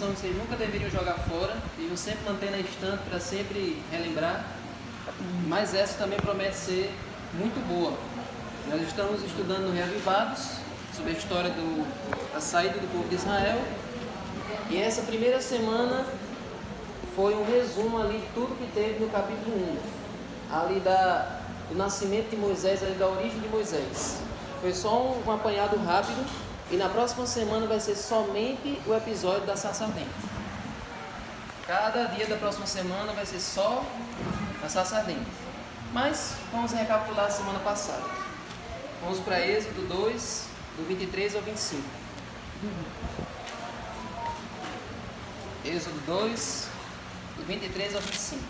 lição que vocês nunca deveriam jogar fora, deviam sempre manter na estante para sempre relembrar. Mas essa também promete ser muito boa. Nós estamos estudando no Reavivados sobre a história da saída do povo de Israel. E essa primeira semana foi um resumo ali de tudo que teve no capítulo 1. Ali do nascimento de Moisés, ali da origem de Moisés. Foi só um apanhado rápido. E na próxima semana vai ser somente o episódio da sarça ardente. Cada dia da próxima semana vai ser só a sarça ardente. Mas vamos recapitular a semana passada. Vamos para Êxodo 2, do 23 ao 25. Êxodo 2, do 23 ao 25.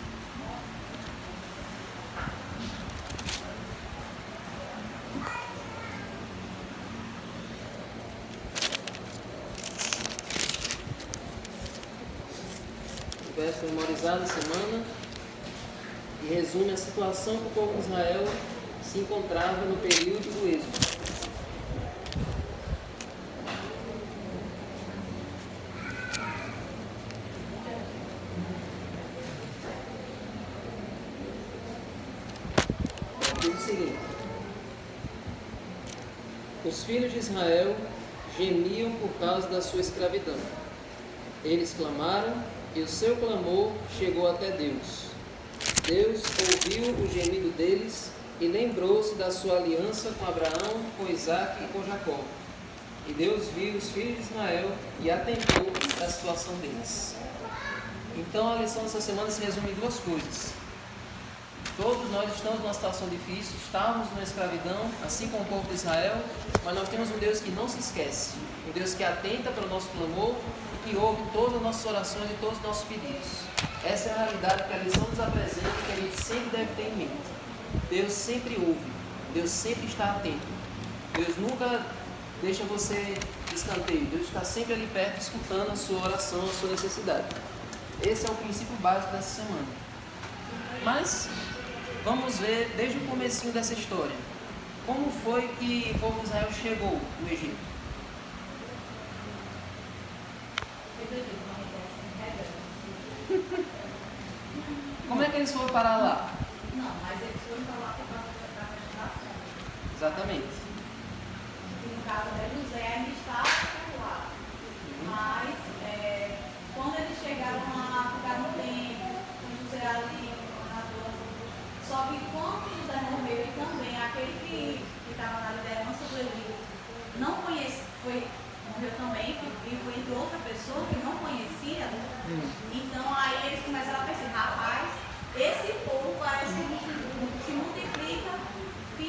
O verso memorizado na semana e resume a situação que o povo de Israel se encontrava no período do Êxodo. Diz o seguinte: os filhos de Israel gemiam por causa da sua escravidão. Eles clamaram e o seu clamor chegou até Deus. Deus ouviu o gemido deles e lembrou-se da sua aliança com Abraão, com Isaque e com Jacó. E Deus viu os filhos de Israel e atentou da situação deles. Então a lição dessa semana se resume em duas coisas. Todos nós estamos numa situação difícil, estávamos numa escravidão, assim como o povo de Israel, mas nós temos um Deus que não se esquece, um Deus que atenta para o nosso clamor e que ouve todas as nossas orações e todos os nossos pedidos. Essa é a realidade que a lição nos apresenta e que a gente sempre deve ter em mente. Deus sempre ouve, Deus sempre está atento, Deus nunca deixa você de escanteio, Deus está sempre ali perto, escutando a sua oração, a sua necessidade. Esse é o princípio básico dessa semana. Mas vamos ver desde o comecinho dessa história, como foi que o povo de Israel chegou no Egito. Como é que eles foram parar lá? Não, mas eles foram para lá por causa da vegetação. Exatamente. No caso de José, ainda estava por lá. Mas, quando eles chegaram lá, ficaram no tempo, com José ali, só que quando José morreu, e também aquele que estava na liderança do Egito não conhecia, morreu também, e foi entre outra pessoa que não conhecia. Então aí eles começaram a pensar: rapaz, esse povo parece que se multiplica que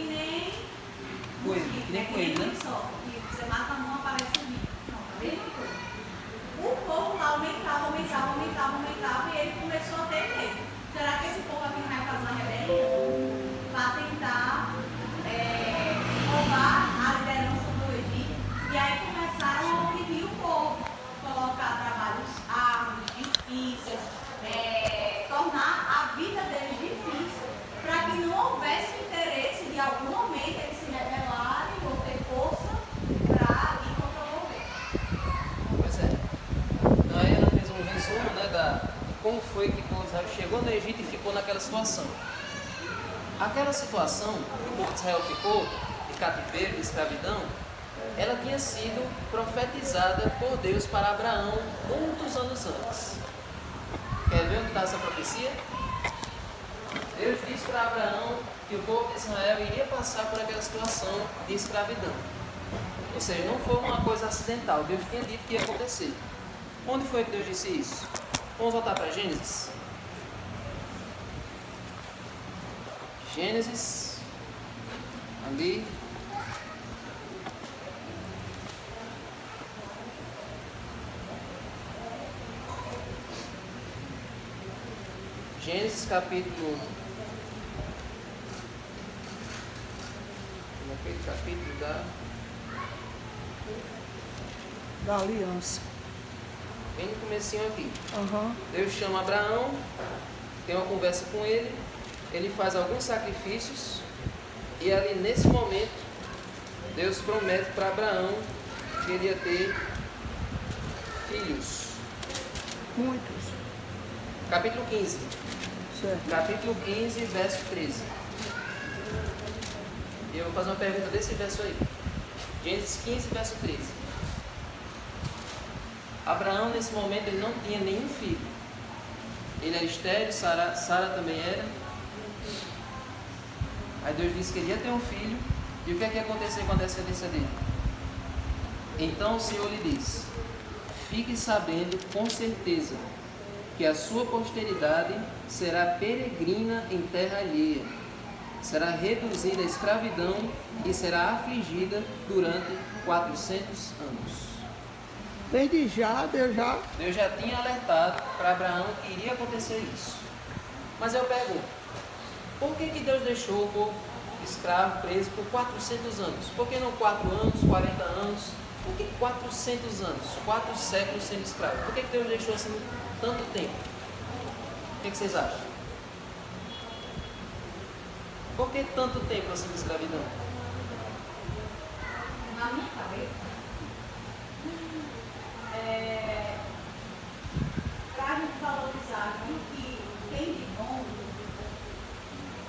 nem coelho, né? Só, que você mata um, aparece um. Não, a mesma coisa. O povo lá aumentava, e ele começou a ter medo. Será que esse povo aqui não vai fazer uma rebelião para tentar roubar a liderança do Egito? E aí começaram a oprimir o povo, colocar trabalhos árduos, difíceis, tornar a vida deles difícil, para que não houvesse interesse de algum momento eles se rebelarem ou ter força para ir contra o governo. Pois é. Então aí ela fez um resumo, né, como foi que o povo de Israel chegou no Egito e ficou naquela situação. Aquela situação que o povo de Israel ficou, de cativeiro, de escravidão, ela tinha sido profetizada por Deus para Abraão muitos anos antes. Quer ver onde está essa profecia? Deus disse para Abraão que o povo de Israel iria passar por aquela situação de escravidão. Ou seja, não foi uma coisa acidental, Deus tinha dito que ia acontecer. Onde foi que Deus disse isso? Vamos voltar para Gênesis. Gênesis, ali. Gênesis capítulo. Naquele capítulo da aliança. bem no comecinho aqui. Uhum. Deus chama Abraão, tem uma conversa com ele, ele faz alguns sacrifícios e ali nesse momento Deus promete para Abraão que ele ia ter filhos. Muitos. Capítulo 15. Certo. Capítulo 15, verso 13. Eu vou fazer uma pergunta desse verso aí. Gênesis 15, verso 13. Abraão, nesse momento, ele não tinha nenhum filho. Ele era estéril, Sara também era. Aí Deus disse que ele ia ter um filho. E o que é que ia acontecer com a descendência dele? Então o Senhor lhe disse: fique sabendo com certeza que a sua posteridade será peregrina em terra alheia, será reduzida à escravidão e será afligida durante 400 anos. Desde já, Deus já tinha alertado para Abraão que iria acontecer isso. Mas eu pergunto, por que Deus deixou o povo escravo, preso por 400 anos? Por que não 4 anos, 40 anos? Por que 400 anos? 4 séculos sendo escravo? Por que Deus deixou assim tanto tempo? O que vocês acham? Por que tanto tempo assim de escravidão? Na minha cabeça, para a gente valorizar aquilo que tem de bom,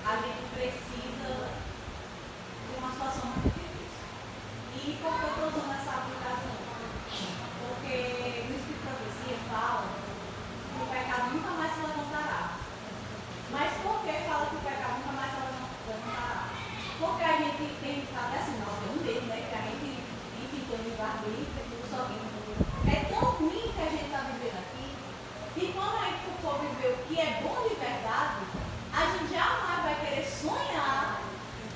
a gente precisa de uma situação muito difícil. E por que eu estou usando essa aplicação? Porque no Espírito de Profecia fala que o pecado nunca mais se levantará. Mas por que fala que o pecado nunca mais se levantará? Porque a gente tem que até assim, nós temos medo, né? Que a gente, enfim, tem um livre-arbítrio, tudo sozinho. É tão ruim que a gente está vivendo aqui, e quando a gente for viver o que é bom de verdade, a gente jamais vai querer sonhar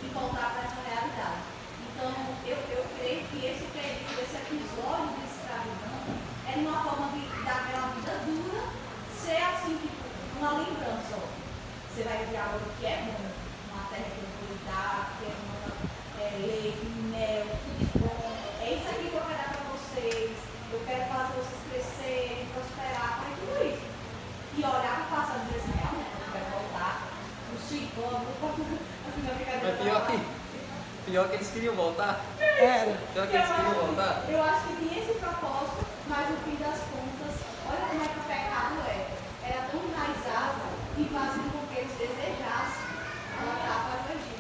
em voltar para essa realidade. Então, eu creio que esse período, esse episódio de escravidão, é uma forma de daquela vida dura ser assim, tipo, uma lembrança. Ó. Você vai viver agora o que é bom, uma terra que tranquilidade, que é leite, mel, tudo de bom. É isso aqui que eu quero dar para vocês. Eu quero fazer vocês crescerem, prosperar, fazer tudo isso. E olhar para o passado e dizer assim, realmente, eu quero voltar. O Chico, assim, vai ficar Mas pior que eles queriam voltar. era. Pior que eles queriam voltar. Eu acho que tinha esse propósito, mas no fim das contas, olha como é que o pecado é. Era tão enraizado e fazendo com que eles desejassem voltar para o Egito.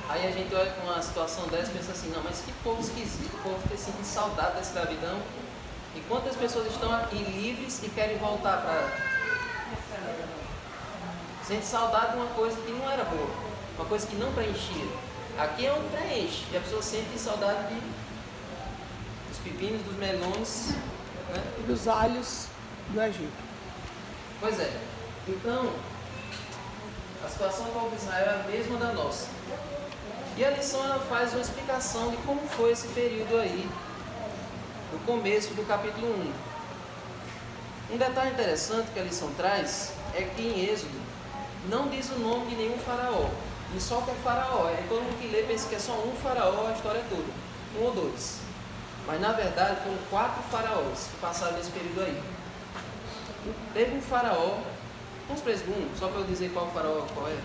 Aí a gente olha com uma situação dessa e pensa assim, não, mas que povo esquisito, o povo tem sentido saudade da escravidão. E quantas pessoas estão aqui livres e querem voltar para... Sente saudade de uma coisa que não era boa, uma coisa que não preenchia. Aqui é onde preenche, e a pessoa sente saudade dos pepinos, dos melões, né? E dos alhos do Egito. Pois é, então, a situação do povo de Israel é a mesma da nossa. E a lição ela faz uma explicação de como foi esse período aí, no começo do capítulo 1. Um detalhe interessante que a lição traz é que em Êxodo não diz o nome de nenhum faraó, e só que é faraó. É todo mundo que lê pensa que é só um faraó a história toda, 1 ou 2. Mas na verdade foram 4 faraós que passaram nesse período aí. Teve um faraó, vamos para esse um, só para eu dizer qual faraó qual é.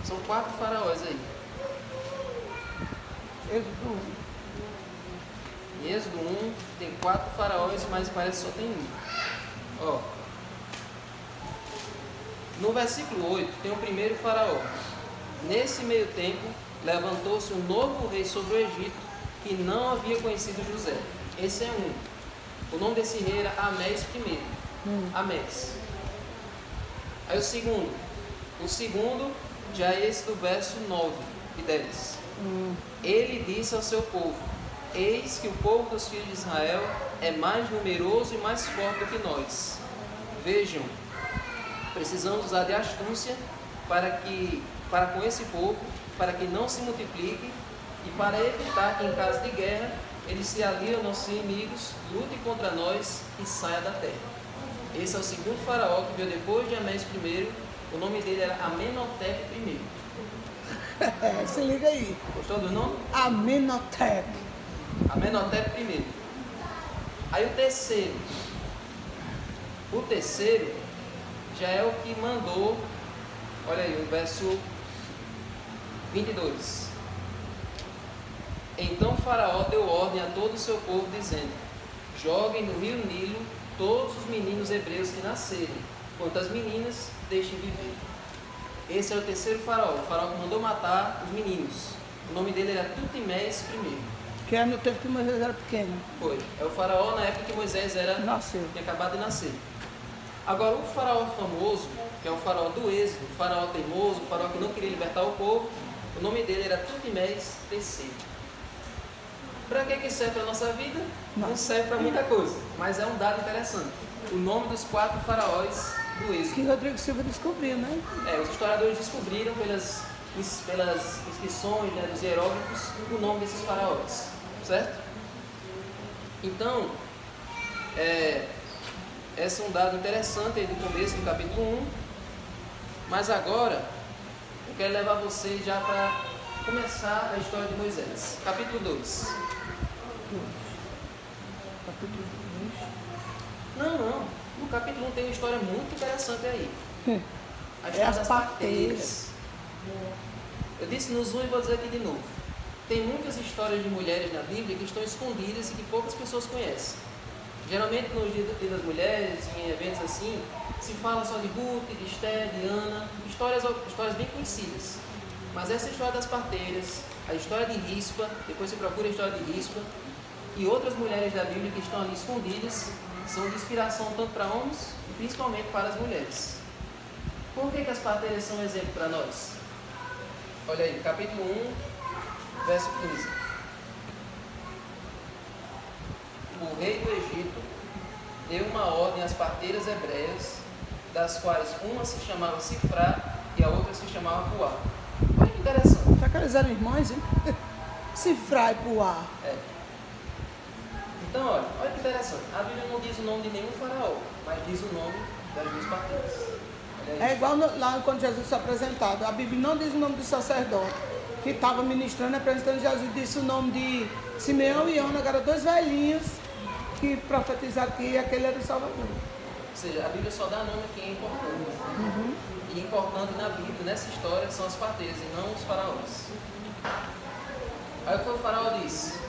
São 4 faraós aí. Êxodo 1. Em Êxodo 1 tem 4 faraós, mas parece que só tem um. Ó. No versículo 8 tem o primeiro faraó. Nesse meio tempo, levantou-se um novo rei sobre o Egito, que não havia conhecido José. Esse é um. O nome desse rei era Amés I. Amés. Aí o segundo já é esse do verso 9 e 10. Ele disse ao seu povo: eis que o povo dos filhos de Israel é mais numeroso e mais forte do que nós. Vejam, precisamos usar de astúcia para com esse povo, para que não se multiplique e para evitar que em caso de guerra eles se aliem aos nossos inimigos, lutem contra nós e saia da terra. Esse é o segundo faraó que veio depois de Amés I. O nome dele era Amenhotep I. Se liga aí. Gostou do nome? Amenhotep. Amenhotep I. Aí o terceiro já é o que mandou, olha aí, o verso 22. Então Faraó deu ordem a todo o seu povo, dizendo: joguem no rio Nilo todos os meninos hebreus que nascerem, quanto as meninas deixem viver. Esse é o terceiro faraó, o faraó que mandou matar os meninos. O nome dele era Tutimés I. Que é no tempo que Moisés era pequeno. Foi. É o faraó na época que Moisés Nasceu. tinha acabado de nascer. Agora, o faraó famoso, que é o faraó do Êxodo, o faraó teimoso, o faraó que não queria libertar o povo, o nome dele era Tutimés III. Para que serve para a nossa vida? Não serve para muita coisa, mas é um dado interessante. O nome dos 4 faraós do Êxodo. Que Rodrigo Silva descobriu, né? Os historiadores descobriram pelas inscrições, né, dos hieróglifos o nome desses faraós, certo? Então, esse é um dado interessante aí do começo do capítulo 1, mas agora eu quero levar vocês já para começar a história de Moisés. Capítulo 2. Capítulo 2. Não. No capítulo 1 tem uma história muito interessante aí. A história as das parteiras. Eu disse nos 1 e vou dizer aqui de novo. Tem muitas histórias de mulheres na Bíblia que estão escondidas e que poucas pessoas conhecem. Geralmente nos dias das mulheres, em eventos assim, se fala só de Ruth, de Esther, de Ana, histórias bem conhecidas. Mas essa história das parteiras, a história de Rispa, depois você procura a história de Rispa, e outras mulheres da Bíblia que estão ali escondidas, são de inspiração tanto para homens e principalmente para as mulheres. Por que as parteiras são um exemplo para nós? Olha aí, capítulo 1, verso 15. O rei do Egito deu uma ordem às parteiras hebreias, das quais uma se chamava Sifrá e a outra se chamava Puá. Olha que interessante. Será que eles eram irmãos, hein? Sifrá e Puá. Então, olha que interessante. A Bíblia não diz o nome de nenhum faraó, mas diz o nome das duas parteiras. É igual lá quando Jesus foi apresentado. A Bíblia não diz o nome do sacerdote que estava ministrando, apresentando Jesus. Disse o nome de Simeão e Ana, agora 2 velhinhos que profetizaram que aquele era o Salvador. Ou seja, a Bíblia só dá nome a quem é importante. E importante na Bíblia, nessa história, são as parteiras e não os faraós. Aí o que o faraó disse?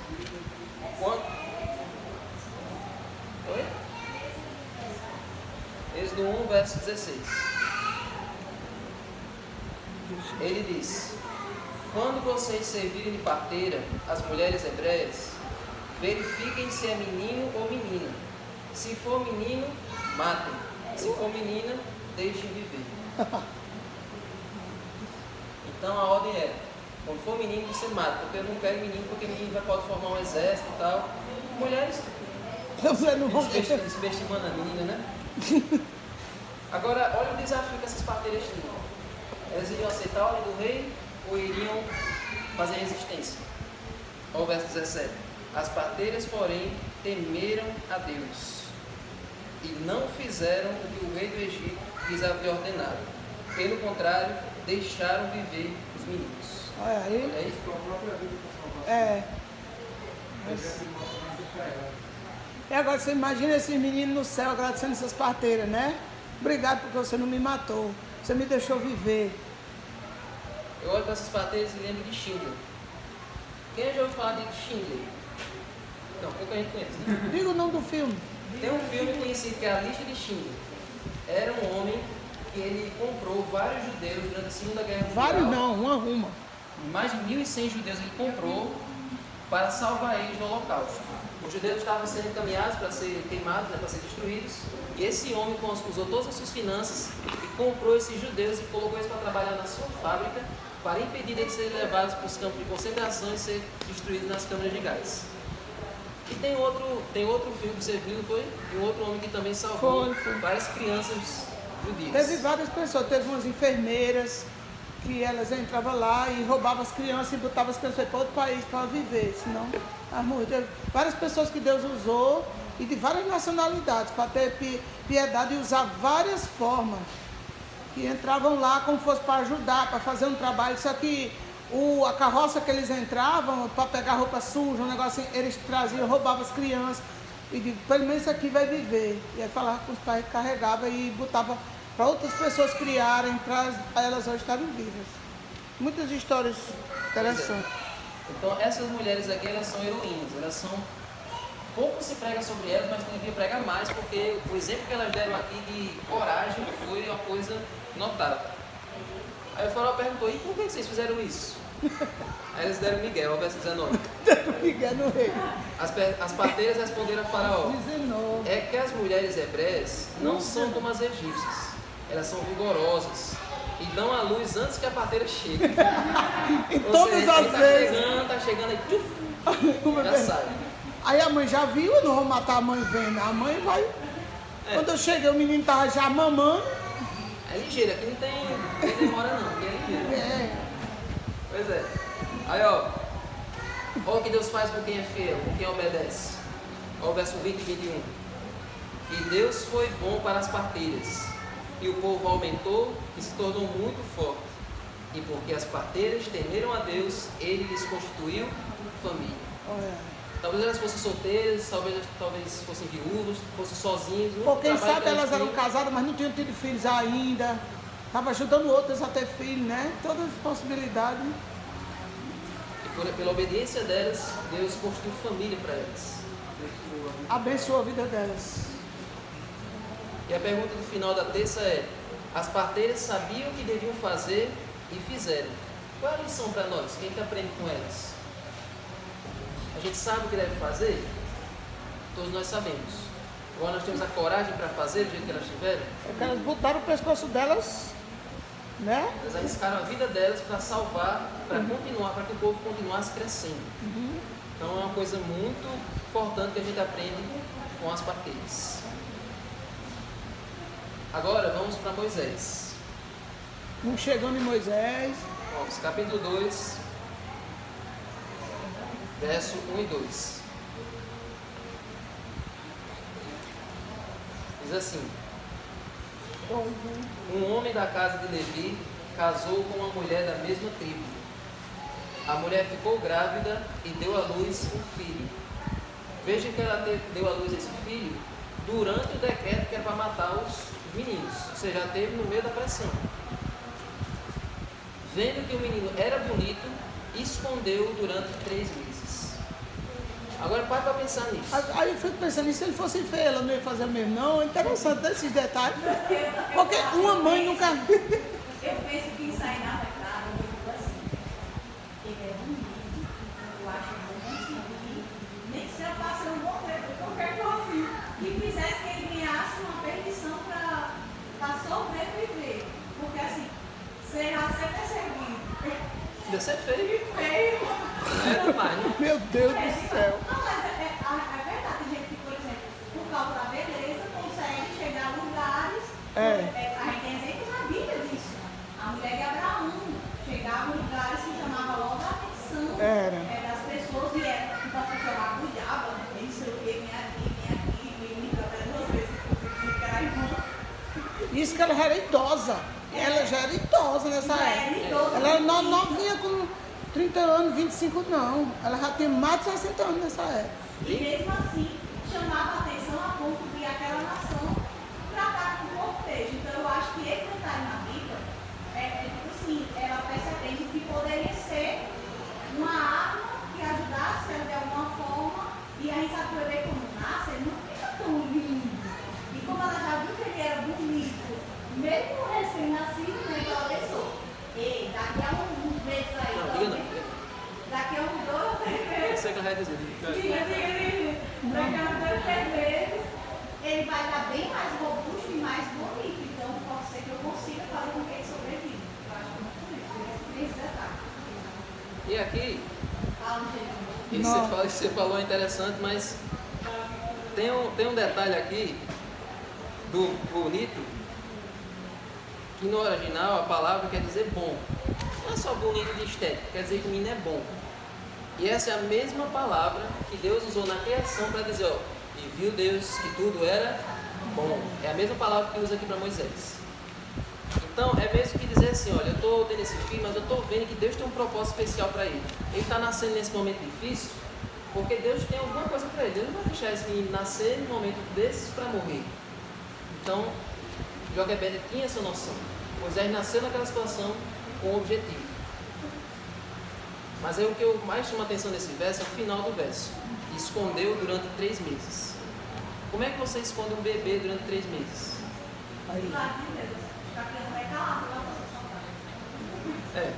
Oi? Êxodo 1, verso 16. Ele diz: quando vocês servirem de parteira as mulheres hebreias, verifiquem se é menino ou menina. Se for menino, matem. Se for menina, deixem viver. Então a ordem é: quando for menino, você mata. Porque eu não quero menino, porque menino pode formar um exército e tal. Mulheres subestimando a menina, né? Agora, olha o desafio que essas parteiras tinham. Elas iriam aceitar a ordem do rei ou iriam fazer resistência? Olha o verso 17. As parteiras, porém, temeram a Deus e não fizeram o que o rei do Egito lhes havia ordenado. Pelo contrário, deixaram viver os meninos. Olha aí. Olha aí. E agora você imagina esses meninos no céu agradecendo essas parteiras, né? Obrigado porque você não me matou. Você me deixou viver. Eu olho para essas parteiras e lembro de Schindler. Quem já ouviu falar de Schindler? Não, pouca gente conhece, né? Diga o nome do filme. Tem um filme conhecido que é A Lista de Schindler. Era um homem que ele comprou vários judeus durante a Segunda Guerra Mundial. Vários não, uma. Mais de 1.100 judeus ele comprou para salvar eles no Holocausto. Os judeus estavam sendo encaminhados para serem queimados, para serem destruídos. E esse homem usou todas as suas finanças e comprou esses judeus e colocou eles para trabalhar na sua fábrica para impedir eles de serem levados para os campos de concentração e ser destruídos nas câmaras de gás. E tem outro filme que você viu, não foi? E um outro homem que também salvou várias crianças judias. Teve várias pessoas, teve umas enfermeiras que elas entravam lá e roubavam as crianças e botavam as crianças para outro país para viver, senão elas morriam. Várias pessoas que Deus usou e de várias nacionalidades para ter piedade e usar várias formas. Que entravam lá como fosse para ajudar, para fazer um trabalho, só que a carroça que eles entravam para pegar roupa suja, um negócio assim, eles traziam, roubavam as crianças e digo, pelo menos isso aqui vai viver. E aí falava com os pais que carregavam e botava para outras pessoas criarem, para elas hoje estarem vivas. Muitas histórias interessantes. Então essas mulheres aqui, elas são heroínas, elas são pouco se prega sobre elas, mas devia pregar mais, porque o exemplo que elas deram aqui de coragem foi uma coisa notável. Aí o faraó perguntou, e por que vocês fizeram isso? Aí eles deram Miguel, verso 19. Miguel no rei. As parteiras responderam a Faraó: 19. é que as mulheres hebreias não são como as egípcias, elas são vigorosas e dão à luz antes que a parteira chegue. Em Ou todas seja, as ele vezes. tá chegando e tchuf, já sai. Aí a mãe já viu, eu não vou matar a mãe vendo. A mãe vai. Quando eu cheguei, o menino tava já mamando. É ligeiro, aqui não tem demora não, aqui é ligeiro. É. Pois é. Aí ó o que Deus faz com quem é fiel, com quem obedece. Ó o verso 20 e 21. E Deus foi bom para as parteiras, e o povo aumentou e se tornou muito forte. E porque as parteiras temeram a Deus, ele lhes constituiu família. Olha. Talvez elas fossem solteiras, talvez fossem viúvas, fossem sozinhas. Ou quem sabe que elas eram tinham. casadas, mas não tinham tido filhos ainda. Estava ajudando outras a ter filhos, né? Todas as possibilidades. E pela obediência delas, Deus construiu família para elas. Abençoa a vida delas. E a pergunta do final da terça é: as parteiras sabiam o que deviam fazer e fizeram. Qual é a lição para nós? Quem que aprende com elas? A gente sabe o que deve fazer? Todos nós sabemos. Agora nós temos a coragem para fazer do jeito que elas tiveram? É que elas botaram o pescoço delas, né? Elas arriscaram a vida delas para salvar, para continuar, para que o povo continuasse crescendo. Então é uma coisa muito importante que a gente aprende com as parteiras. Agora vamos para Moisés. Um chegando em Moisés. Vamos, capítulo 2, verso 1 e 2. Diz assim: um homem da casa de Levi casou com uma mulher da mesma tribo. A mulher ficou grávida e deu à luz um filho. Veja que ela deu à luz esse filho durante o decreto que era para matar os meninos. Ou seja, já teve no meio da pressão. Vendo que o menino era bonito, escondeu-o durante 3 meses. Agora para para pensar nisso. Aí eu fico pensando, e se ele fosse feio, ela não ia fazer o mesmo, não? É interessante esses detalhes. Porque uma mãe nunca. Eu penso que isso aí, na verdade, eu digo assim, ele é bonito, eu acho que eu vou conseguir, nem que se eu passe um bom tempo, qualquer coisa, que fizesse que ele ganhasse uma permissão para sobreviver. Porque assim, será ser perseguido. Deve ser feio. Feio. Era mais, né? Meu Deus do céu. Não, mas é verdade, tem gente que, por exemplo, por causa da beleza, consegue chegar a lugares. A gente tem exemplos na Bíblia disso. A mulher de Abraão chegava em lugares que chamava logo a atenção das pessoas e tipo, a pessoa lá cuidava, né? Nem sei o que, vem aqui, me até 2 vezes, inclusive, que era irmã. Isso que ela já era idosa. Ela já era idosa nessa época. Ela era novinha com 30 anos, 25 não. Ela já tinha mais de 60 anos nessa época. E mesmo assim, chamava a atenção a ponto de aquela nação tratar com cortejo. Então eu acho que esse detalhe na Bíblia tipo assim, ela percebendo que poderia ser uma arma que ajudasse ela de alguma forma. E a gente sabe que o bebê quando nasce, ele não fica tão lindo. E como ela já viu que ele era bonito, mesmo recém-nascido, né, que ela pensou, ei, daqui a uns meses aí, Não, diga não. daqui a uns 2 ou 3 meses. Eu sei que ela vai dizer. Diga. Daqui a 2 ou 3 meses, ele vai estar bem mais robusto e mais bonito. Então, pode ser que eu consiga fazer com que ele sobreviva. Eu acho muito isso, esse detalhe. E aqui, Fala, gente. isso que você falou é interessante, mas tem um detalhe aqui do bonito, que no original a palavra quer dizer bom. Não é só bonito de estética, quer dizer que o menino é bom. E essa é a mesma palavra que Deus usou na criação para dizer, ó, e viu Deus que tudo era bom. É a mesma palavra que usa aqui para Moisés. Então é mesmo que dizer assim, olha, eu estou tendo esse filho, mas eu estou vendo que Deus tem um propósito especial para ele. Ele está nascendo nesse momento difícil, porque Deus tem alguma coisa para ele. Deus não vai deixar esse menino nascer num momento desses para morrer. Então, Joquebede tinha essa noção. Moisés nasceu naquela situação com um objetivo. Mas aí o que eu mais chamo a atenção nesse verso é o final do verso. Escondeu durante 3 meses. Como é que você esconde um bebê durante 3 meses? Aí. Claro, né, Deus? A criança vai calar, não vai fazer soltar.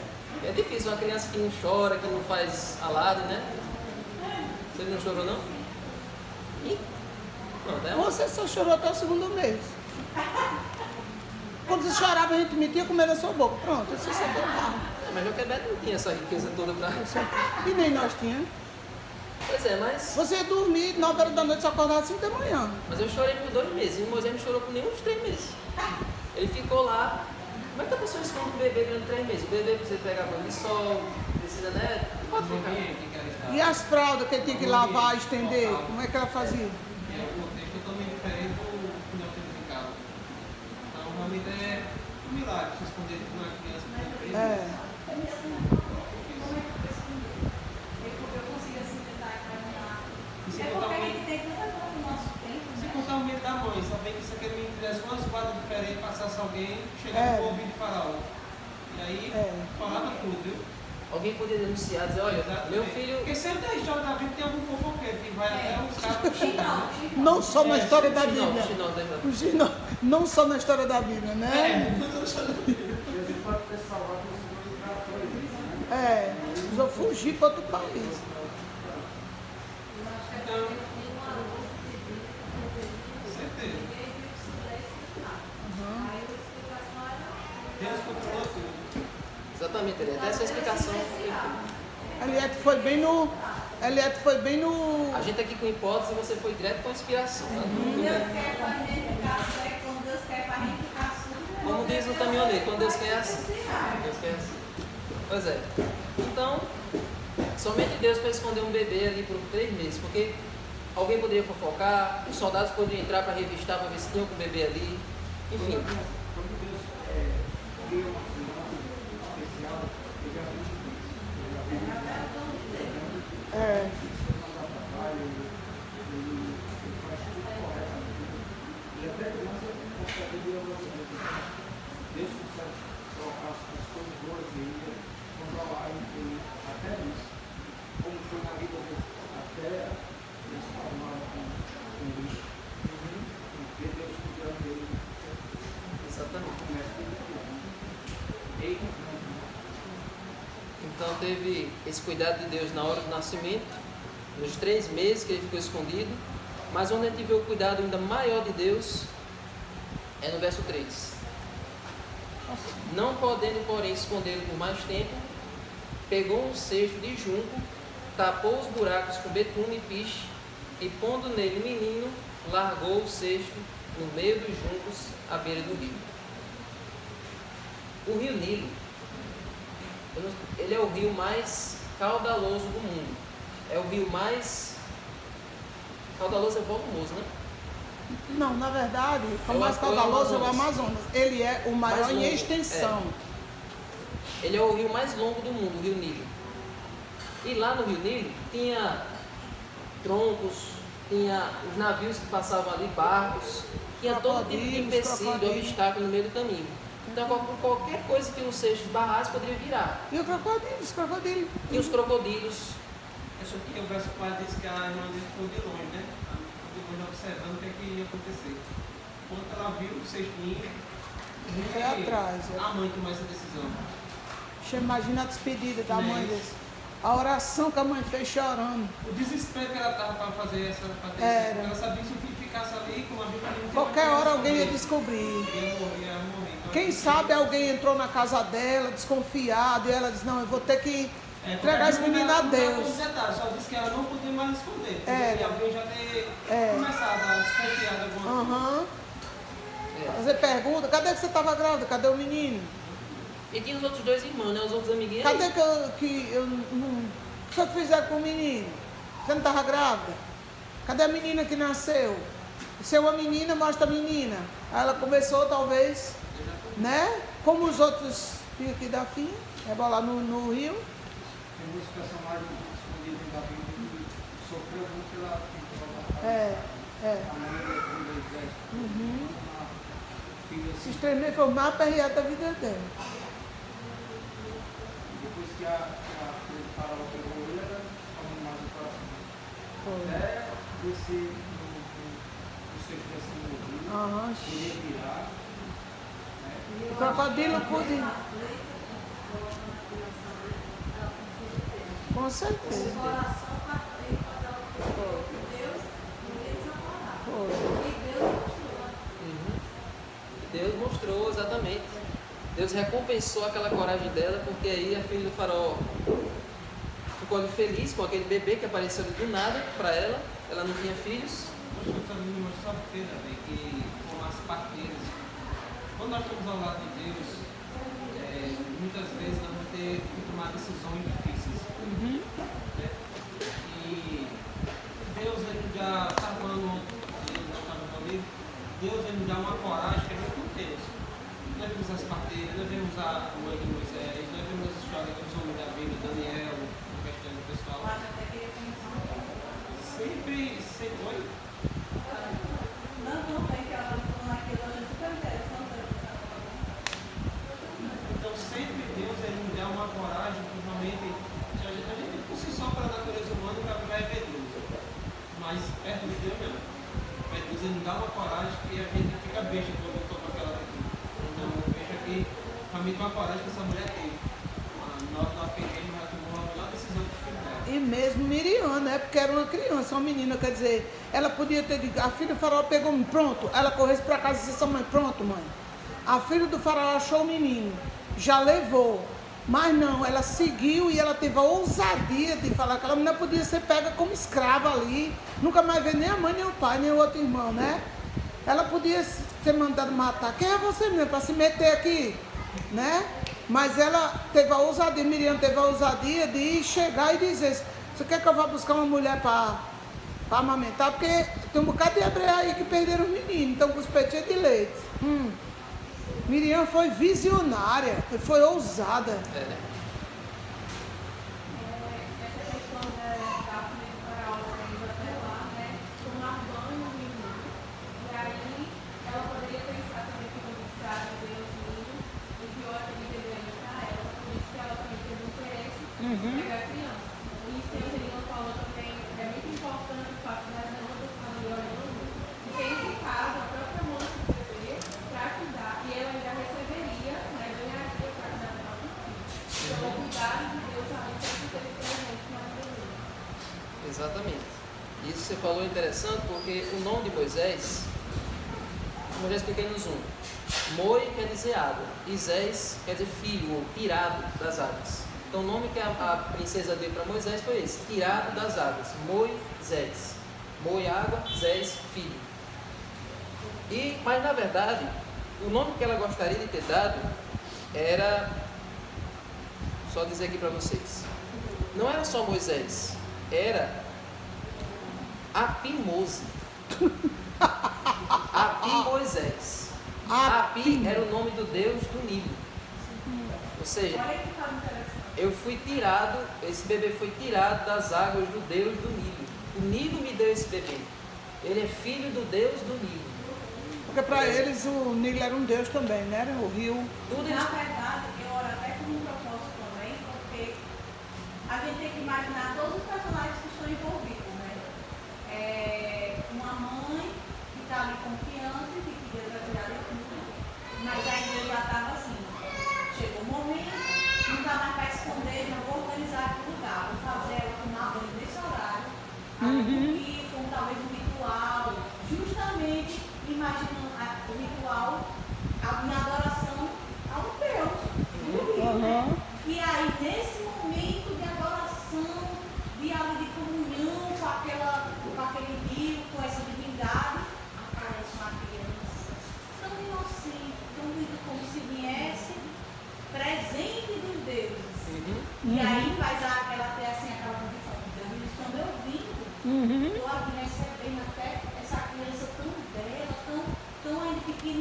É difícil uma criança que não chora, que não faz alarde, né? Você não chorou, não? Ih, pronto, é uma... Você só chorou até o 2º mês. Quando você chorava, a gente metia comendo na sua boca. Pronto, você só contava. Mas Joquebede não tinha essa riqueza toda pra... E nem nós tínhamos. Pois é, mas... Você ia dormir 9 horas da noite, só acordava às 5 da manhã. Mas eu chorei por 2 meses. E o Moisés não chorou por nenhum dos 3 meses. Ele ficou lá. Como é que a pessoa esconde um bebê durante 3 meses? O bebê precisa pegar banho de sol, precisa, né? Não pode ficar. E as fraldas que ele tinha que lavar, estender, como é que ela fazia? É um contexto totalmente diferente do que nós temos em casa. Então, realmente é um milagre se esconder de uma criança por 3 meses. Eu consigo assim tentar imaginar. E sem É contar porque a o gente tem tanta coisa no nosso tempo, sem né? contar o medo da mãe, saber que se aquele menino fizesse uma zoada diferente, passasse alguém, chegava no ouvido de Faraó. E aí, falava tudo, viu? Alguém podia denunciar, dizer, olha, meu filho... Porque sempre na história da Bíblia tem algum fofoqueiro que vai até os caras. Não só na história da Chinol, Bíblia. Chinol, lembra? O Gino, não só na história da Bíblia, né? Precisou fugir para outro país. Então, certeza. Deus controlou tudo. Exatamente, ele até essa explicação. Eliette foi bem no. Eliette foi bem no. A gente aqui com hipótese, você foi direto com a inspiração. Tá? Deus quer fazer ficar certo, quando Deus quer fazer ficar surdo. Como diz o caminhoneiro, quando Deus quer é assim. Deus quer assim. Pois é. Então, somente Deus para esconder um bebê ali por 3 meses, porque alguém poderia fofocar, os soldados poderiam entrar para revistar para ver se tinha algum bebê ali. Enfim. Quando Deus cria uma criança especial, ele já viu isso. É, Ele faz tudo corretamente. E até criança consegue ver alguma coisa. Deus consegue colocar as coisas boas e ele controlar até isso. Como foi na vida dele, até eles formaram com lixo. Porque Deus cuidando dele. Exatamente. Começa tudo criando. Ele Então teve esse cuidado de Deus na hora do nascimento, nos 3 meses que ele ficou escondido, mas onde a gente vê o cuidado ainda maior de Deus é no verso 3. Não podendo, porém, escondê-lo por mais tempo, pegou um cesto de junco, tapou os buracos com betume e piche, e pondo nele o menino, largou o cesto no meio dos juncos à beira do rio. O rio Nilo, ele é o rio mais caudaloso do mundo. É o rio mais caudaloso, é volumoso, né? não, na verdade, o É o mais caudaloso é o Amazonas. Amazonas. Ele é o maior Mais em longo, extensão. Ele é o rio mais longo do mundo, o rio Nilo. E lá no rio Nilo tinha troncos, tinha os navios que passavam ali, barcos, tinha todo tipo de Crocodilos, empecilho, crocodilos. obstáculo no meio do caminho. Então qualquer coisa que o cesto barrasse poderia virar. E o crocodilo, os crocodilos. E os crocodilos. Eu só que o verso 4 diz que a irmã dele ficou de longe, né? Ficou de longe observando o que é que ia acontecer. Quando ela viu o cestinho, Foi atrás, é. a mãe tomou essa decisão. Você imagina a despedida da Né? mãe desse. A oração que a mãe fez chorando. O desespero que ela estava para fazer essa Era. patricinha, ela sabia que se o filho ficasse ali, como a Bíblia não tinha Qualquer mais hora alguém ia esconder. descobrir. Ia morrer. Então, Quem sabe alguém entrou na casa dela, desconfiado, e ela disse, não, eu vou ter que entregar esse menino a Deus. Só disse que ela não podia mais esconder. É. E alguém já ter É. começado a desconfiar de alguma coisa. Aham. É. Fazer pergunta, cadê que você estava grávida? Cadê o menino? E tinha os outros 2 irmãos, né? Os outros amiguinhos. Cadê que eu não... O que você fizeram com o menino? Você não estava grávida? Cadê a menina que nasceu? Se é uma menina, mostra a menina. Aí ela começou, talvez, né? Como os outros filhos aqui da fim, rebolar no rio. tem muitos personagens escondidos da Bíblia que sofreu muito pela É. a mãe do exército. Uhum. Uma filha assim, Esses 3 meses foi o mais aperreado da vida dela. depois que o faraó até descer no seu tivesse Aham. iria virar. O crocodilo podia. Com certeza. Deus mostrou, exatamente. Deus recompensou aquela coragem dela, porque aí a filha do faraó ficou ali feliz com aquele bebê que apareceu do nada para ela. Ela não tinha filhos. Nós estamos sabe o que, Davi? Que com as parteiras, quando nós estamos ao lado de Deus, muitas vezes nós vamos ter que tomar decisões difíceis. Né? E Deus ele já está falando, Deus ele nos dá uma coragem que a gente não tem. Nós vemos as parteiras, nós vemos a mãe de Moisés, nós vemos as histórias dos homens da Bíblia, Daniel, o restante do pessoal. Sempre, oi? Não, tem que ela falando aquilo, eu achei super interessante. Então sempre Deus ele nos dá uma coragem, principalmente, a gente por si só para a natureza humana vai ver Deus. Mas perto de Deus não. Mas Deus ele nos dá uma coragem que a gente fica besta quando toma aquela atitude. Então veja que realmente uma coragem que essa mulher teve. Nós aprendemos a tomar a melhor decisão que fizer. E mesmo Miriam, né? Porque era uma criança, uma menina, quer dizer, ela podia ter dito, a filha do faraó pegou pronto, ela corresse para casa e disse, mãe, pronto, mãe. A filha do faraó achou o menino, já levou, mas não, ela seguiu e ela teve a ousadia de falar que aquela menina podia ser pega como escrava ali, nunca mais ver nem a mãe, nem o pai, nem o outro irmão, né? Ela podia ser mandada matar. Quem é você, menina, para se meter aqui, né? Mas ela teve a ousadia, Miriam teve a ousadia de chegar e dizer, você quer que eu vá buscar uma mulher para amamentar? Porque tem um bocado de hebreu aí que perderam os meninos, então com os peitos de leite. Miriam foi visionária, foi ousada. Essa questão da filha do faraó, indo até lá, né? Tomar banho no menino. E aí ela poderia pensar também que não precisava de Deus menino, e que eu acredito que ele para ela, por isso que ela também teve interesse em pegar a criança. E isso que a Angelina falou também, é muito importante o fato das mãos ali olhando, e tem que casa a própria mãe do bebê para cuidar, e ela ainda receberia, né, ganharia para cuidar do próprio filho. Então, o cuidado de Deus ali sempre teve presente na vida dele. Exatamente. Isso que você falou é interessante porque o nome de Moisés, como eu já expliquei no Zoom, Moi quer dizer água, Isés quer dizer filho ou tirado das águas. Então o nome que a princesa deu para Moisés foi esse, tirado das águas, Moisés. Moi água, Zés filho. Mas na verdade, o nome que ela gostaria de ter dado era, só dizer aqui para vocês, não era só Moisés, era Apimose. Apimoisés. Api era o nome do deus do Nilo. Ou seja, Olha que fala interessante. eu fui tirado, esse bebê foi tirado das águas do deus do Nilo. O Nilo me deu esse bebê. Ele é filho do deus do Nilo. Porque para eles o Nilo era um deus também, né? Era o rio. Tudo Na isso. verdade, eu oro até como um propósito também, porque a gente tem que imaginar todos os personagens que estão envolvidos, né? Uma mãe que está ali confiante de que Deus vai tirar de tudo, mas a igreja já estava assim, chegou o momento, não dá mais para esconder, não vou organizar aqui o lugar, vou fazer ela tomar banho nesse horário, com talvez um ritual, justamente imaginando o ritual, minha adoração ao Deus. E aí, nesse momento de adoração, de comunhão com aquele rio, com essa divindade, aparece uma criança tão inocente, tão linda, como se viesse presente dos deuses. E aí faz ela ter assim aquela condição, Deus, eles estão me ouvindo. Estou aqui recebendo até essa criança tão bela, tão ainda pequenininha.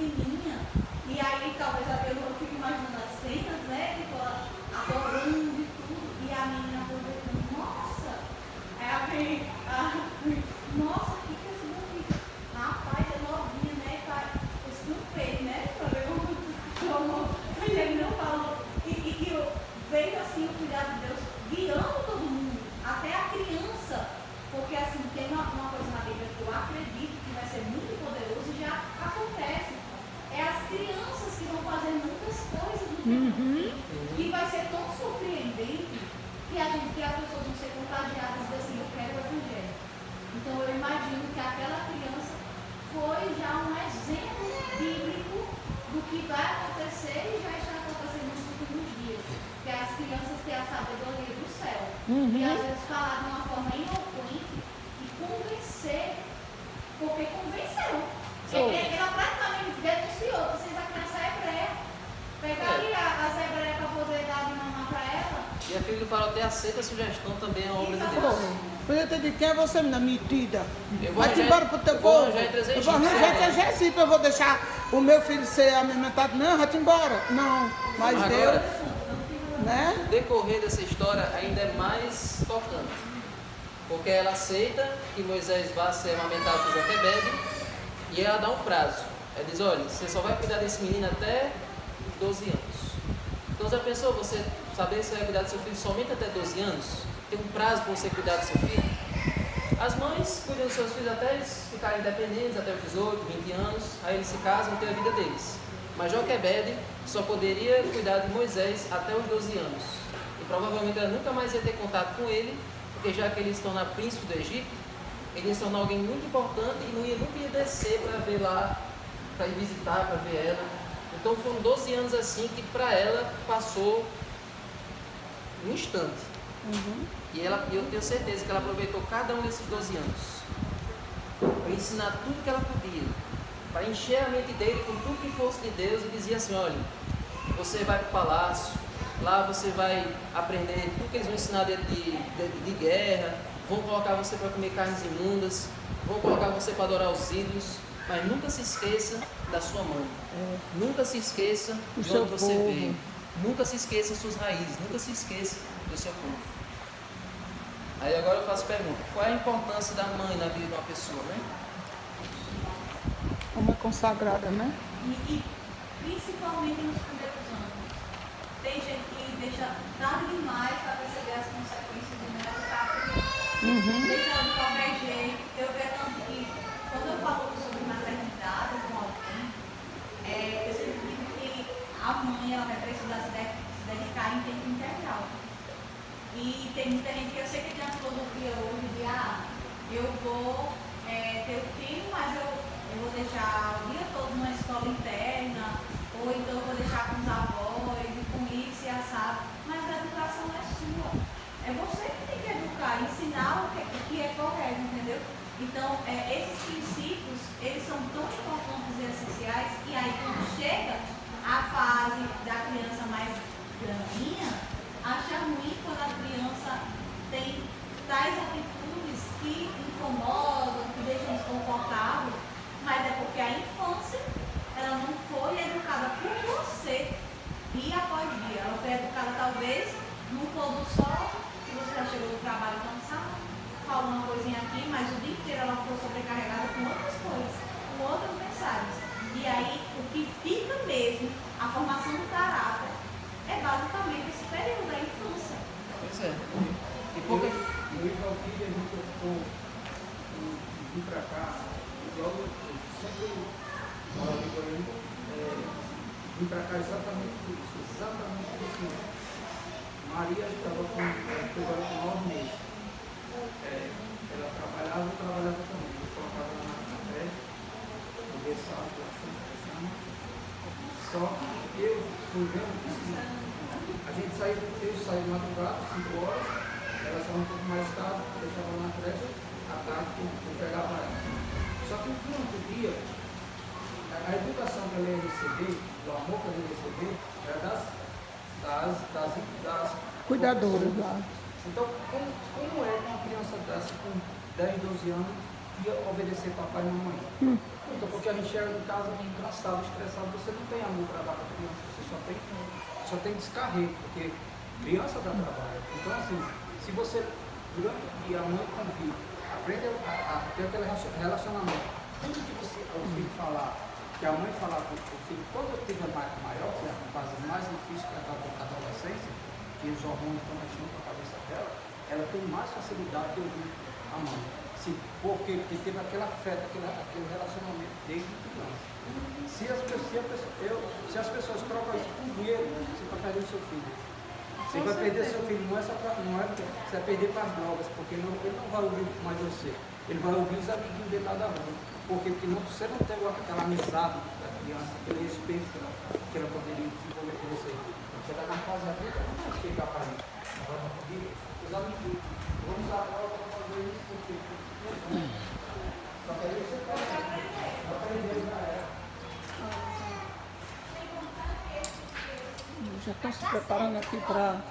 E vai ser tão surpreendente que as pessoas vão ser contagiadas e dizer assim, eu quero o Evangelho. Então eu imagino que aquela criança foi já um exemplo bíblico do que vai acontecer e já está acontecendo nos últimos dias. Que as crianças têm a sabedoria do céu. E às vezes falar de uma forma eloquente e convencer, porque convenceu. Ela praticamente denunciou, vocês a criança é hebreia. Pegaria as hebreias para poder dar de mamar para ela. E a filha do farol até aceita a sugestão também, a obra de Deus. Pô, podia ter dito, quem é você, menina metida? Eu vou Vai-te arranjar- embora pro teu eu vou povo. arranjar entre as Eu vou arranjar entre as egípcias, eu vou deixar o meu filho ser alimentado. Não, vai-te embora. Não, mas Agora, Deus, né? o decorrer dessa história ainda é mais tocante. Porque ela aceita que Moisés vá ser amamentado por Joquebede e ela dá um prazo. Ela diz, olha, você só vai cuidar desse menino até os 12 anos. Então já pensou você saber se você vai cuidar do seu filho somente até 12 anos? Tem um prazo para você cuidar do seu filho? As mães cuidam dos seus filhos até eles ficarem independentes, até os 18, 20 anos, aí eles se casam e têm a vida deles. Mas Joquebede só poderia cuidar de Moisés até os 12 anos. E provavelmente ela nunca mais ia ter contato com ele, porque já que ele se torna príncipe do Egito, ele ia se tornar alguém muito importante e nunca ia descer para ver lá, para ir visitar, para ver ela. Então foram 12 anos assim que para ela passou um instante. E eu tenho certeza que ela aproveitou cada um desses 12 anos para ensinar tudo que ela podia, para encher a mente dele com tudo que fosse de Deus e dizia assim, olha, você vai para o palácio, lá você vai aprender tudo que eles vão ensinar de guerra, vão colocar você para comer carnes imundas, vão colocar você para adorar os ídolos, mas nunca se esqueça da sua mãe, nunca se esqueça de onde você veio, nunca se esqueça das suas raízes, nunca se esqueça do seu povo. Aí agora eu faço a pergunta, qual é a importância da mãe na vida de uma pessoa, né? Uma consagrada, né? E principalmente nos primeiros anos. Tem gente que deixa tarde demais para perceber as consequências do não educar. Deixa de qualquer jeito. Eu vejo que quando eu falo sobre maternidade com alguém, eu sempre digo que a mãe ela vai precisar se dedicar em tempo integral. E tem muita gente que eu sei que tem a filosofia hoje de eu vou ter o filho, mas eu vou deixar o dia todo numa escola interna, ou então eu vou deixar com os avós, e com isso e assado. Mas a educação é sua. É você que tem que educar, ensinar o que é correto, entendeu? Então, esses princípios, eles são tão importantes e essenciais, e aí quando chega a fase da criança mais grandinha, acha ruim quando a criança tem tais atitudes que incomodam, que deixam desconfortável, mas é porque a infância ela não foi educada por você dia após dia. Ela foi educada talvez no pôr do sol, que você já chegou do trabalho cansado, fala uma coisinha aqui, mas o dia inteiro ela foi sobrecarregada com outras coisas, com outras mensagens. E aí o que fica mesmo, a formação do caráter, é basicamente esse período da infância. Pois é. E Eu e Valquíria, a gente vim para cá, logo sempre morava em Goiânia, vim para cá exatamente por isso. Maria estava com 9 meses. Ela trabalhava, eu trabalhava também. Eu colocava ela na creche, conversava, só que eu fui vendo que a gente saía de madrugada, 5 horas, ela estava um pouco mais tarde, deixava na creche, à tarde eu pegava ela. Só que durante o dia, a educação que ela ia receber, o amor que ela ia receber, era das Cuidadoras lá. Então, como é que uma criança dessa com 10, 12 anos ia obedecer papai e mamãe? Então, porque a gente chega em casa cansado, estressado, você não tem amor para dar para a criança, você só tem descarrego, porque criança dá trabalho. Então, assim, se você, durante o dia, a mãe convive, aprende a ter aquele relacionamento, tudo que você ouvir falar, que a mãe falar com o filho, quando eu tive a maior, que é a fase mais difícil, que é a adolescência, que os hormônios estão mexendo com a cabeça dela, ela tem mais facilidade de ouvir a mãe. Porque teve aquele afeto, aquele relacionamento desde criança. Se as pessoas trocam isso por dinheiro, você vai perder o seu filho. Você vai perder seu filho, não é você vai perder para as drogas, porque ele não vai ouvir mais você. Ele vai ouvir os amiguinhos dele lá da rua. Porque você não tem aquela amizade da criança, aquele respeito que ela poderia desenvolver com você. Você está na fase adulta, não vai explicar para ele. Agora não podia. Os amiguinhos, vamos agora para fazer isso, porque só que aí você pode aprender, já é. Já estão se preparando aqui para...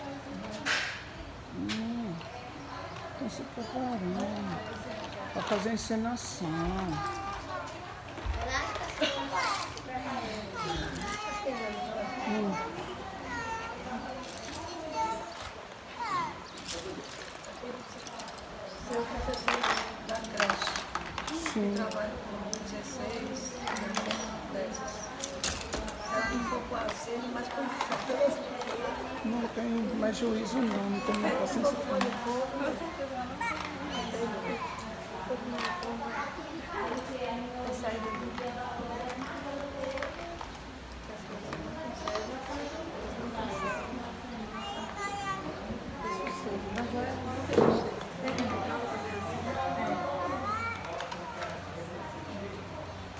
Estão se preparando para fazer encenação. Seu professor da creche, Sim. trabalha com 16, 10. Se ela não for com auxílio, mas com falta. Não tem mais juízo não tem mais paciência.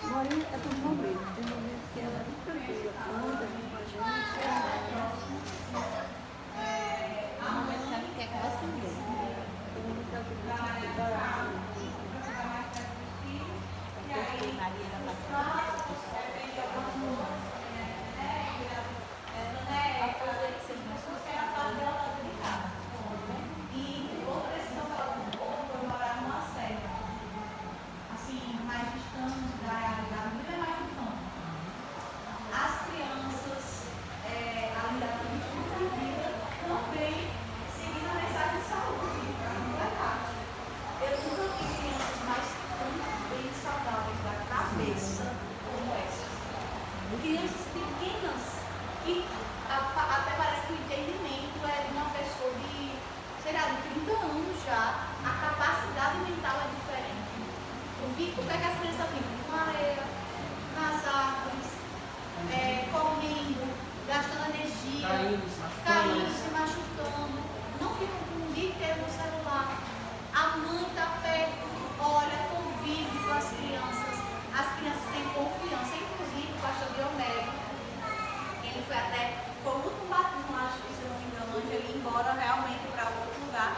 Maria é do momento, tem momento que ela é muito tranquila, anda com a gente. Há um momento que ela quer que você e outra decisão que ela tomou foi morar numa serra, assim, mais distante da realidade, muito mais distante. As crianças ali da vida também seguindo a mensagem de saúde para não levar. Eu nunca vi crianças mais tão bem saudáveis da cabeça como essas. Crianças pequenas que até parece que o entendimento é de uma pessoa de, sei lá, de 30 anos já. A capacidade mental é diferente. Eu vi o que é que as crianças ficam na areia, nas árvores, correndo, gastando energia, caindo, se machucando, não ficam com o dia inteiro no celular. A mãe está perto, olha, convive com as crianças têm confiança, inclusive o pastor Diomédio, ele foi o último batismo, acho que se eu não me engano, onde ele ia embora realmente para outro lugar,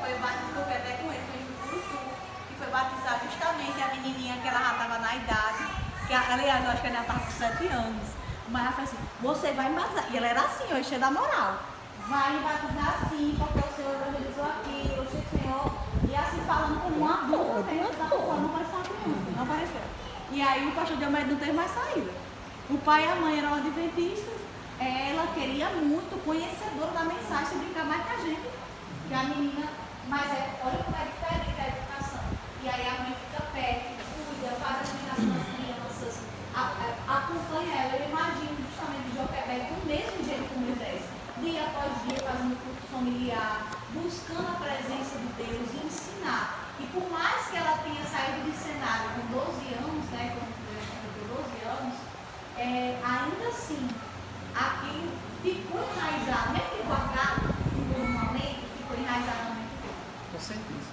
foi o batismo que eu fui até com ele, foi em Jucurutu, que foi batizar justamente a menininha que ela já estava na idade, que aliás, eu acho que ela já estava com 7 anos, mas ela falou assim, você vai me batizar, e ela era assim, hoje cheia da moral, vai me batizar assim, porque o Senhor organizou aquilo, o Senhor, e assim falando como um adulto, não parecia uma criança, não pareceu. E aí o pastor Diomédio não teve mais saída. O pai e a mãe eram adventistas, ela queria muito, conhecedora da mensagem, se brincar mais que a gente, que a menina, mas olha como é diferente a educação. E aí a mãe fica perto, cuida, faz a educação das crianças, acompanha ela. Eu imagino justamente o Joquebed do mesmo jeito que o Moisés, dia após dia fazendo culto familiar, buscando a presença de Deus e ensinar. E por mais que ela tenha saído de cenário com 12 anos, né, quando eu 12 anos, ainda assim, aquilo ficou enraizado, mesmo que guardado normalmente, ficou enraizado no momento todo. Com certeza.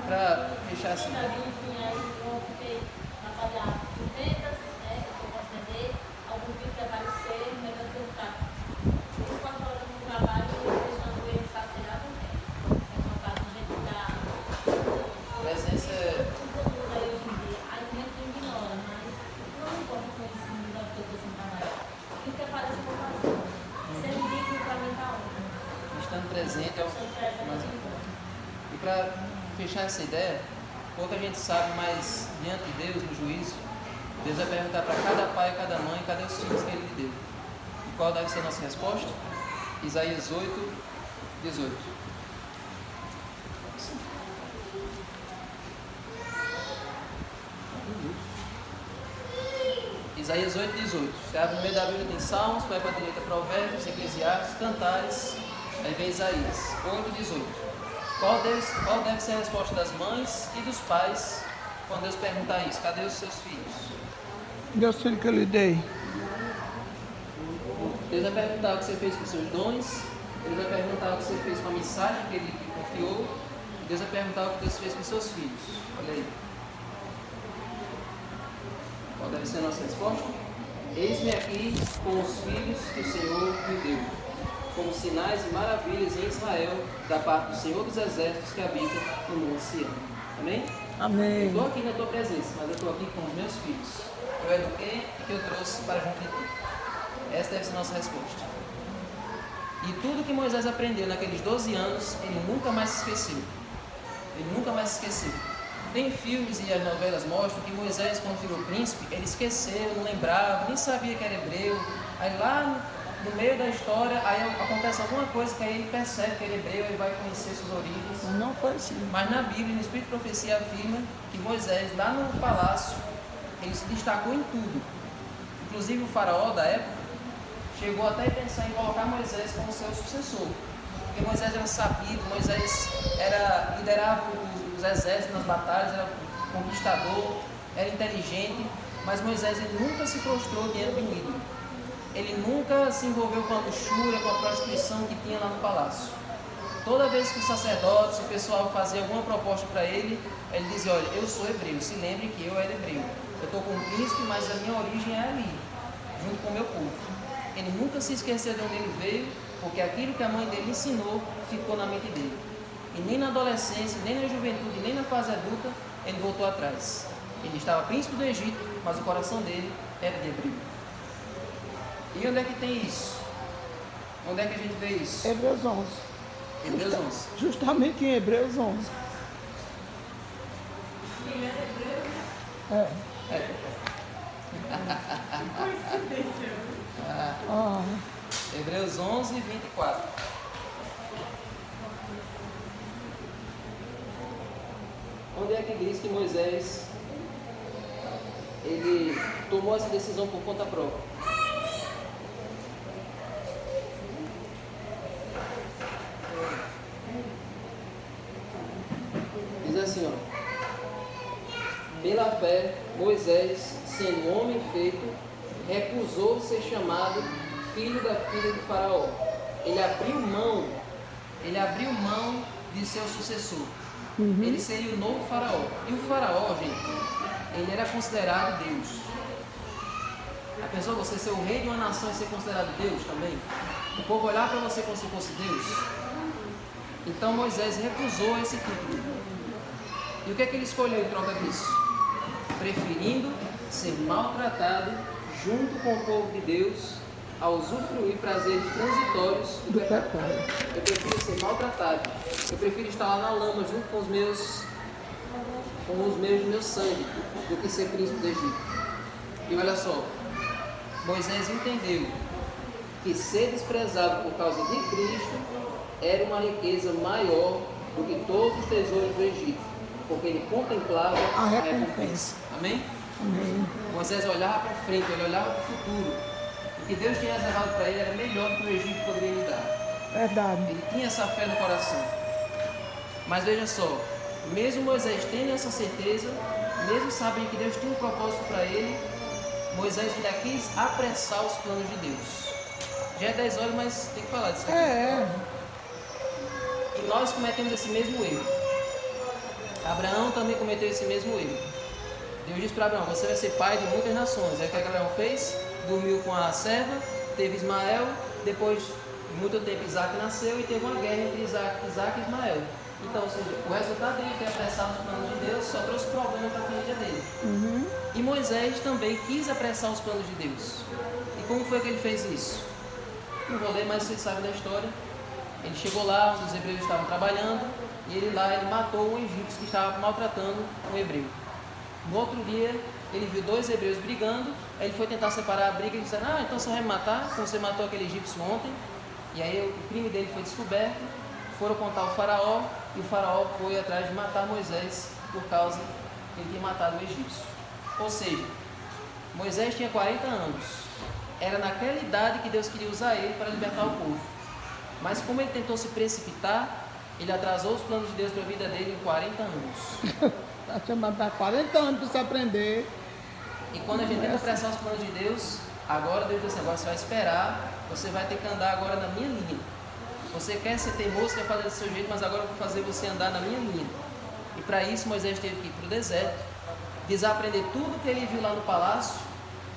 Para fechar assim. Presença é... Estando presente é o mais importante. E para fechar essa ideia, pouca gente sabe, mas diante de Deus, no juízo, Deus vai perguntar para cada pai e cada mãe, cadê os filhos que ele lhe deu? E qual deve ser a nossa resposta? Isaías 8, 18. Isaías 8, 18. Você abre no meio da Bíblia, tem Salmos, vai para a direita Provérbios, Eclesiastes, Cantares, aí vem Isaías 8, 18. Qual deve ser a resposta das mães e dos pais quando Deus perguntar isso? Cadê os seus filhos? Deus filho que eu lhe dei. Deus vai perguntar o que você fez com os seus dons. Deus vai perguntar o que você fez com a mensagem que Ele lhe confiou. Deus vai perguntar o que Deus fez com seus filhos. Olha aí. Qual deve ser a nossa resposta? Eis-me aqui com os filhos que o Senhor me deu, como sinais e maravilhas em Israel, da parte do Senhor dos Exércitos que habita no Monte Sião. Amém? Eu Amém. estou aqui na tua presença, mas eu estou aqui com os meus filhos. Eu eduquei e que eu trouxe para junto de ti. Essa deve ser a nossa resposta. E tudo que Moisés aprendeu naqueles 12 anos, ele nunca mais se esqueceu. Ele nunca mais se esqueceu. Tem filmes e as novelas mostram que Moisés, quando virou príncipe, ele esqueceu, não lembrava, nem sabia que era hebreu. Aí lá no meio da história, aí acontece alguma coisa que aí ele percebe que ele é hebreu, ele vai conhecer suas origens. Mas não foi assim. Mas na Bíblia, no Espírito de Profecia, afirma que Moisés, lá no palácio, ele se destacou em tudo. Inclusive o faraó da época chegou até a pensar em colocar Moisés como seu sucessor. Porque Moisés era sabido, Moisés liderava os exércitos nas batalhas, era conquistador, era inteligente, mas Moisés ele nunca se prostrou diante do ídolo. Ele nunca se envolveu com a luxúria, com a prostituição que tinha lá no palácio. Toda vez que os sacerdotes, o pessoal fazia alguma proposta para ele, ele dizia, olha, eu sou hebreu, se lembre que eu era hebreu. Eu estou com um príncipe, mas a minha origem é ali, junto com o meu povo. Ele nunca se esqueceu de onde ele veio, porque aquilo que a mãe dele ensinou ficou na mente dele. E nem na adolescência, nem na juventude, nem na fase adulta, ele voltou atrás. Ele estava príncipe do Egito, mas o coração dele era de hebreu. E onde é que tem isso? Onde é que a gente vê isso? Hebreus 11. Hebreus 11. Justamente em Hebreus 11. Ele é hebreu, É. né? Coincidência. Ah, Hebreus 11, 24. Onde é que diz que Moisés ele tomou essa decisão por conta própria? Diz assim, ó. Pela fé, Moisés, sendo homem feito, recusou ser chamado filho da filha de Faraó. Ele abriu mão de seu sucessor. Ele seria o novo Faraó. E o Faraó, gente, ele era considerado Deus. A pessoa, você ser o rei de uma nação e ser considerado Deus também? O povo olhar para você como se fosse Deus? Então Moisés recusou esse título. E o que é que ele escolheu em troca disso? Preferindo ser maltratado junto com o povo de Deus a usufruir prazeres transitórios do pecado. Eu prefiro ser maltratado. Eu prefiro estar lá na lama junto com os meus do meu sangue do que ser príncipe do Egito. E olha só, Moisés entendeu que ser desprezado por causa de Cristo era uma riqueza maior do que todos os tesouros do Egito, porque ele contemplava a recompensa. Amém? amém. Moisés olhava para frente, ele olhava para o futuro. O que Deus tinha reservado para ele era melhor do que o Egito poderia lhe dar. Verdade. Ele tinha essa fé no coração. Mas veja só, mesmo Moisés tendo essa certeza, mesmo sabendo que Deus tinha um propósito para ele, Moisés ainda quis apressar os planos de Deus. Já é 10 horas, mas tem que falar disso aqui. E nós cometemos esse mesmo erro. Abraão também cometeu esse mesmo erro. Deus disse para Abraão, você vai ser pai de muitas nações. Aí o que Abraão fez? Dormiu com a serva, teve Ismael, depois de muito tempo Isaac nasceu e teve uma guerra entre Isaac e Ismael. Então, ou seja, o resultado dele ter apressado os planos de Deus só trouxe problema para a família dele. E Moisés também quis apressar os planos de Deus. E como foi que ele fez isso? Não vou ler, mas vocês sabem da história. Ele chegou lá, os hebreus estavam trabalhando, e ele matou um egípcio que estava maltratando um hebreu. No outro dia, ele viu 2 hebreus brigando, aí ele foi tentar separar a briga e disse, então você vai me matar, como você matou aquele egípcio ontem. E aí o crime dele foi descoberto, foram contar ao faraó, e o faraó foi atrás de matar Moisés por causa que ele tinha matado o egípcio. Ou seja, Moisés tinha 40 anos, era naquela idade que Deus queria usar ele para libertar o povo. Mas como ele tentou se precipitar, ele atrasou os planos de Deus para a vida dele em 40 anos. Está chamando para 40 anos para você aprender. E quando a gente tenta apressar os planos de Deus, agora Deus diz assim, agora você vai esperar, você vai ter que andar agora na minha linha. Você quer ser teimoso, quer fazer do seu jeito, mas agora eu vou fazer você andar na minha linha. E para isso Moisés teve que ir para o deserto, desaprender tudo que ele viu lá no palácio,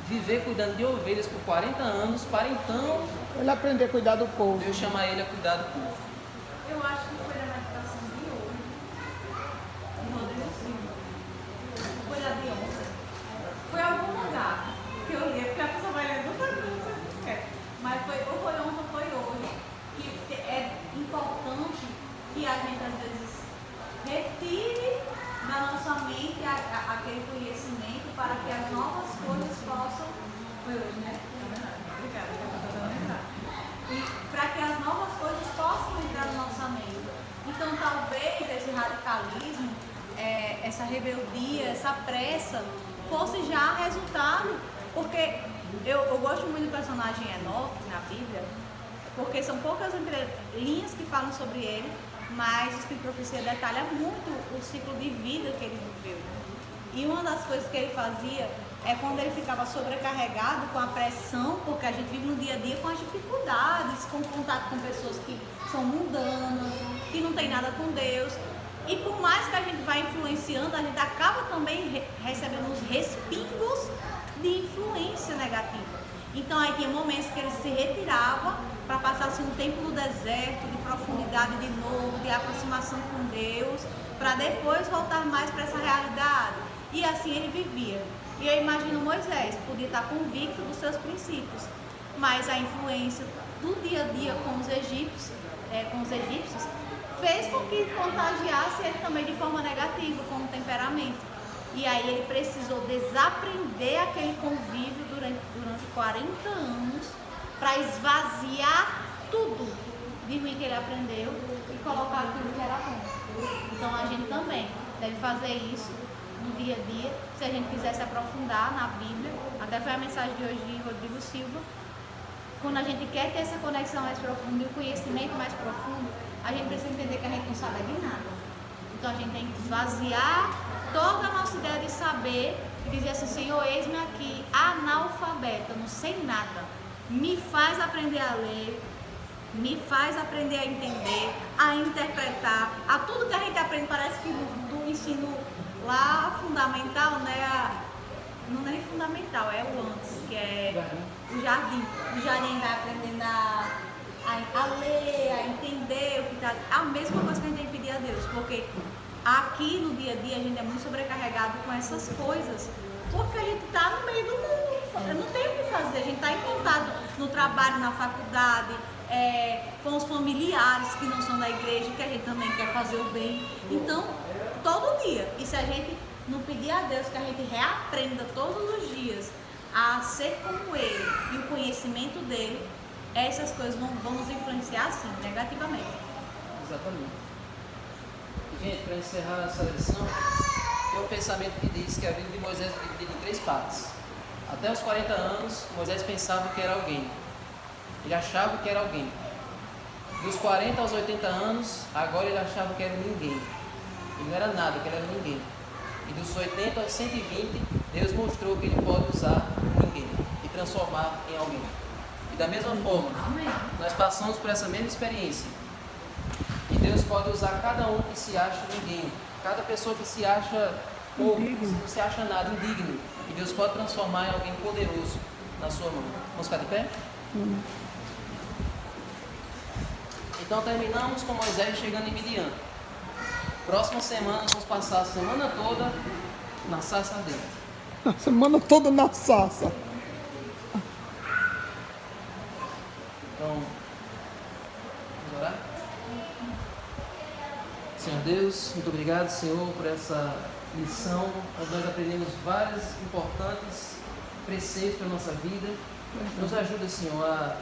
viver cuidando de ovelhas por 40 anos, para então Ele aprender a cuidar do povo. Deus chamar ele a cuidar do povo. Eu acho que foi na meditação de hoje, de Rodrigo Silva. Foi da de ontem. Foi algum lugar que eu li, porque a pessoa vai ler duas coisas, não sei se você quer. Mas foi, ou foi ontem ou foi hoje, que é importante que a gente às vezes retire da nossa mente aquele conhecimento para que as novas coisas possam. Foi hoje, né? Obrigada, e para que as novas coisas possam entrar na nossa mente. Então, talvez esse radicalismo, essa rebeldia, essa pressa, fosse já resultado, porque eu gosto muito do personagem Enoque na Bíblia, porque são poucas linhas que falam sobre ele, mas o Espírito de Profecia detalha muito o ciclo de vida que ele viveu. E uma das coisas que ele fazia é quando ele ficava sobrecarregado com a pressão, porque a gente vive no dia a dia com as dificuldades, com contato com pessoas que são mundanas, que não tem nada com Deus. E por mais que a gente vá influenciando, a gente acaba também recebendo uns respingos de influência negativa. Então aí tinha momentos que ele se retirava para passar assim, um tempo no deserto, de profundidade de novo, de aproximação com Deus, para depois voltar mais para essa realidade. E assim ele vivia. E eu imagino Moisés, podia estar convicto dos seus princípios, mas a influência do dia a dia com os egípcios fez com que contagiasse ele também de forma negativa, com o temperamento. E aí ele precisou desaprender aquele convívio durante 40 anos para esvaziar tudo de ruim que ele aprendeu e colocar aquilo que era bom. Então a gente também deve fazer isso no dia a dia, se a gente quiser se aprofundar na Bíblia. Até foi a mensagem de hoje de Rodrigo Silva. Quando a gente quer ter essa conexão mais profunda e o conhecimento mais profundo, a gente precisa entender que a gente não sabe de nada. Então a gente tem que esvaziar toda a nossa ideia de saber e dizer assim, Senhor, eis-me aqui, analfabeta, não sei nada. Me faz aprender a ler, me faz aprender a entender, a interpretar. A tudo que a gente aprende, parece que do ensino lá fundamental, né? Não é nem fundamental, é o antes, que é o jardim. O jardim vai aprendendo a ler, a entender o que está. A mesma coisa que a gente tem que pedir a Deus, porque aqui no dia a dia a gente é muito sobrecarregado com essas coisas, porque a gente está no meio do mundo, não tem o que fazer, a gente está em contato no trabalho, na faculdade, com os familiares que não são da igreja, que a gente também quer fazer o bem. Então, todo dia, e se a gente não pedir a Deus que a gente reaprenda todos os dias a ser como Ele e o conhecimento dele, essas coisas vão nos influenciar sim, negativamente. Exatamente. Gente, para encerrar essa lição, tem um pensamento que diz que a vida de Moisés é dividida em 3 partes. Até os 40 anos, Moisés pensava que era alguém. Ele achava que era alguém. Dos 40 aos 80 anos, agora ele achava que era ninguém. Ele não era nada, que ele era ninguém. E dos 80 aos 120, Deus mostrou que ele pode usar ninguém e transformar em alguém. E da mesma forma, nós passamos por essa mesma experiência. E Deus pode usar cada um que se acha ninguém, cada pessoa que se acha pouco, que não se acha nada, indigno. E Deus pode transformar em alguém poderoso na sua mão. Vamos ficar de pé? Então terminamos com Moisés chegando em Midian. Próxima semana vamos passar a semana toda na sarça dele. A semana toda na sarça. Então, vamos orar? Senhor Deus, muito obrigado, Senhor, por essa lição, onde nós aprendemos vários importantes preceitos para a nossa vida. Nos ajuda, Senhor, a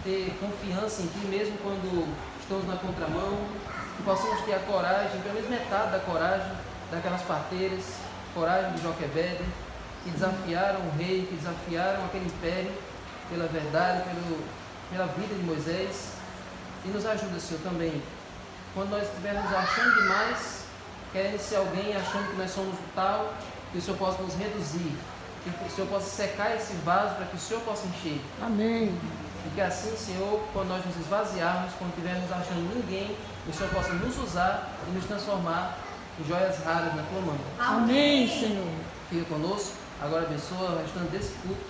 ter confiança em Ti, mesmo quando estamos na contramão, que possamos ter a coragem, pelo menos metade da coragem daquelas parteiras, coragem de Joquebede, que desafiaram o rei, que desafiaram aquele império pela verdade, pela vida de Moisés. E nos ajuda, Senhor, também, quando nós estivermos achando demais, querendo ser alguém, achando que nós somos tal, que o Senhor possa nos reduzir, que o Senhor possa secar esse vaso para que o Senhor possa encher. Amém. E que assim, Senhor, quando nós nos esvaziarmos, quando estivermos achando ninguém, o Senhor possa nos usar e nos transformar em joias raras na tua mão. Amém, Senhor. Fica conosco, agora abençoa o restante desse culto,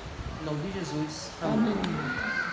em nome de Jesus. Amém. Amém.